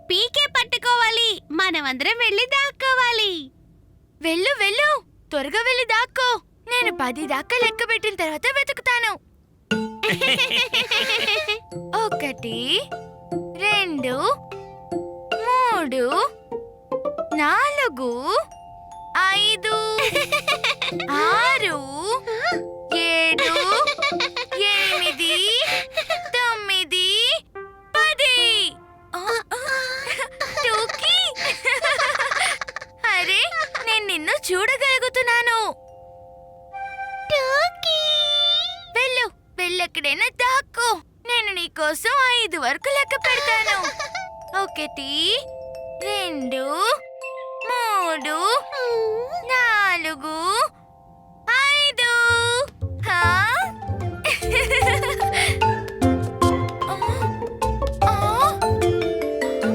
పీకే పట్టుకోవాలి. మనమందరం వెళ్ళి దాక్కోవాలి. వెళ్ళు వెళ్ళు, త్వరగా వెళ్ళి దాక్కో. నేను 10 దాకా లెక్క పెట్టిన తర్వాత వెతుకుతాను. 1 2 3 4 5 6 7 8 9 10. టూకీ! అరే, నేను నిన్ను చూడగలుగుతున్నాను. వెళ్ళు, వెళ్ళెక్కడైనా దాక్కో. నేను నీకోసం 5 వరకు లెక్క పెడతాను. 1 2 3 4